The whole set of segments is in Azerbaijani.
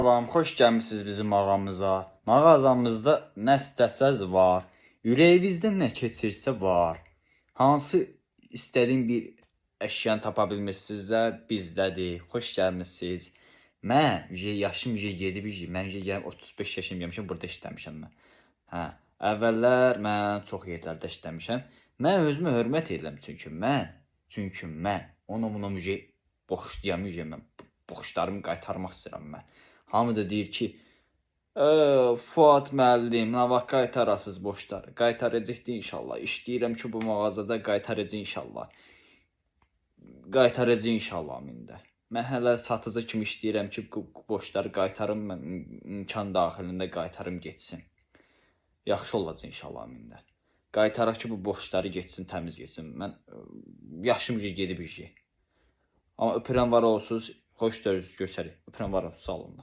Salam, xoş gəlmisiniz bizim mağazamıza. Mağazamızda nə istəsəz var. Ürəyinizdən nə keçirsə var. Hansı istədiyin bir əşyanı tapa bilmirsinizsə bizdədir. Xoş gəlmisiniz. Mən yaşım gedib, mən gəlib 35 yaşım gəlmişəm, burada işləmişəm mən. Hə, əvvəllər mən çox yerlərdə işləmişəm. Mən özümü hörmət edirəm çünki mən ona buna boşlayam, mən boşlarımı qaytarmaq istəyirəm mən. Hamı da deyir ki, Fuad müəllim, nə vaxt qaytarasınız boşları? Qaytaracaqdı inşallah. İşləyirəm ki, bu mağazada qaytaracaq inşallah. Qaytaracaq inşallah mində. Mən hələ satıcı kimi işləyirəm ki, boşları qaytarım, mən imkan daxilində qaytarım getsin. Yaxşı olacaq inşallah mində. Qaytaraq ki, bu boşları getsin, təmiz getsin. Mən yaşım gedib. Amma öpürəm var olsunuz, xoş görsərik. Öpürəm var olsun, sağ olun.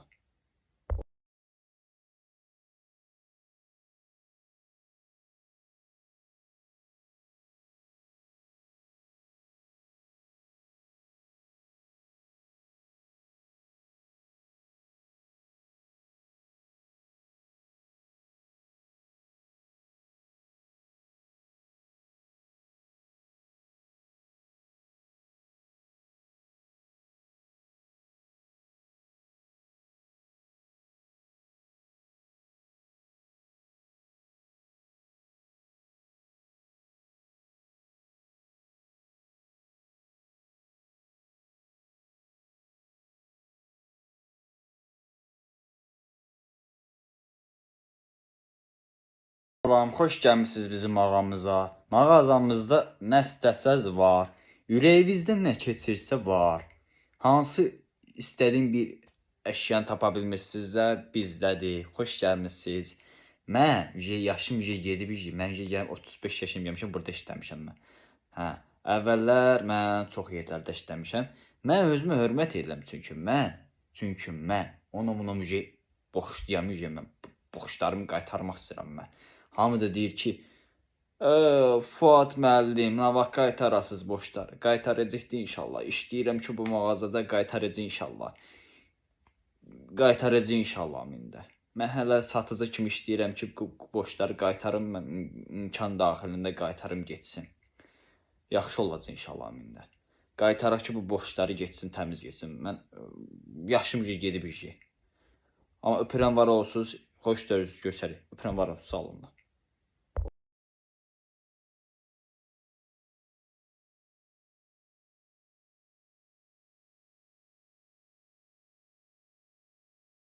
Salam, xoş gəlmisiniz bizim mağazamıza. Mağazamızda nə istəsəz var. Ürəyinizdən nə keçirsə var. Hansı istədiyin bir əşyanı tapa bilmirsinizsə bizdədir. Xoş gəlmisiniz. Mən yaşım gedib, mən gəlib 35 yaşım gəlmişəm, burada işləmişəm mən. Hə, əvvəllər mən çox yerlərdə işləmişəm. Mən özümü hörmət edirəm çünki mən ona buna boşlayam, mən boşlarımı qaytarmaq istəyirəm mən. Hamı da deyir ki, Fuad müəllim, nə vaxt qaytarasınız boşları? Qaytaracaqdı inşallah. İşləyirəm ki, bu mağazada qaytaracaq inşallah. Qaytaracaq inşallah mində. Mən hələ satıcı kimi işləyirəm ki, boşları qaytarım, mən imkan daxilində qaytarım getsin. Yaxşı olacaq inşallah mində. Qaytaraq ki, bu boşları getsin, təmiz getsin. Mən yaşım gedib. Amma öpürəm var olsunuz, xoş görsərik. Öpürəm var olsun, sağ olun.